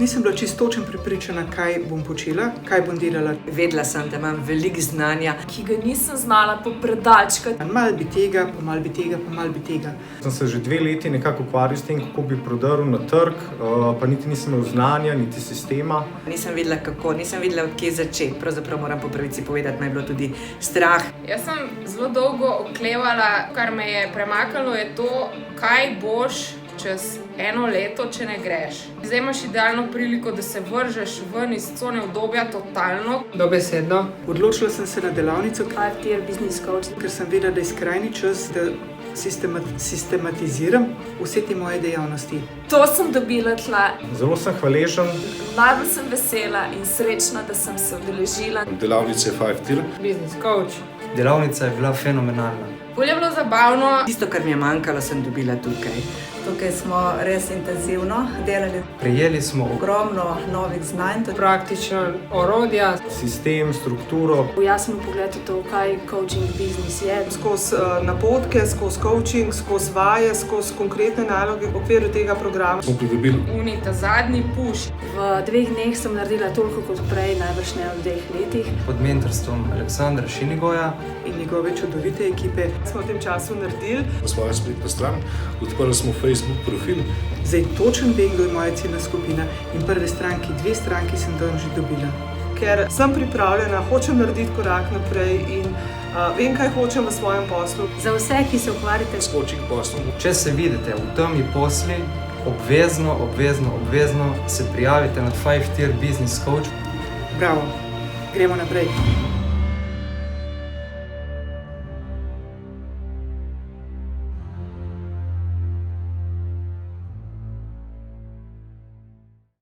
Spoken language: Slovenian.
Nisem bila čisto točno prepričana, kaj bom počela, kaj bom delala. Vedela sem, da imam veliko znanja, ki ga nisem znala popredalčkati. Malo bi tega, pa malo bi tega, pa malo bi tega. Sem se že 2 leti nekako ukvarjal s tem, kako bi prodrl na trg, pa niti nisem imel znanja, niti sistema. Nisem vedela kako, nisem vedela od kje začeti. Pravzaprav moram po pravici povedati, me je bilo tudi strah. Jaz sem zelo dolgo oklevala, kar me je premaknilo, je to, kaj boš čez 1 leto, če ne greš. Zdaj imaš idealno priliko, da se vržeš ven iz cone udobja totalno. Dobesedno. Odločila sem se na delavnico 5-tier business coach, ker sem vedela, da je skrajni čas, da sistematiziram vse te moje dejavnosti. To sem dobila tla. Zelo sem hvaležen. Najbolj sem vesela in srečna, da sem se udeležila. Delavnice 5-tier. Business coach. Delavnica je bila fenomenalna. Bolj je bilo zabavno. Tisto, kar mi je manjkalo, sem dobila tukaj. Tukaj smo res intenzivno delali. Prejeli smo Ogromno novih znanj. Praktično orodja. Sistem, strukturo. Jasen pogled v to, kaj coaching biznis je. Skozi napotke, skozi coaching, skozi vaje, skozi konkretne naloge v okviru tega programa. Smo pridobili Ta zadnji push. V 2 dneh sem naredila toliko kot prej, najbrž ne v 2 letih. pod mentorstvom Aleksandra Šinigoja. In njegove čudovite ekipe. Smo v tem času naredili. svojo spletno stran, odprli smo Facebook profil. Zdaj točno vem, kdo je moja ciljna skupina in prve stranki, 2 stranki sem tam že dobila. Ker sem pripravljena, hočem narediti korak naprej in vem, kaj hočem v svojem poslu. Za vse, ki se ukvarjate S coaching poslom. Če se vidite v temi posli, obvezno se prijavite na 5-tier business coach. Bravo, gremo naprej.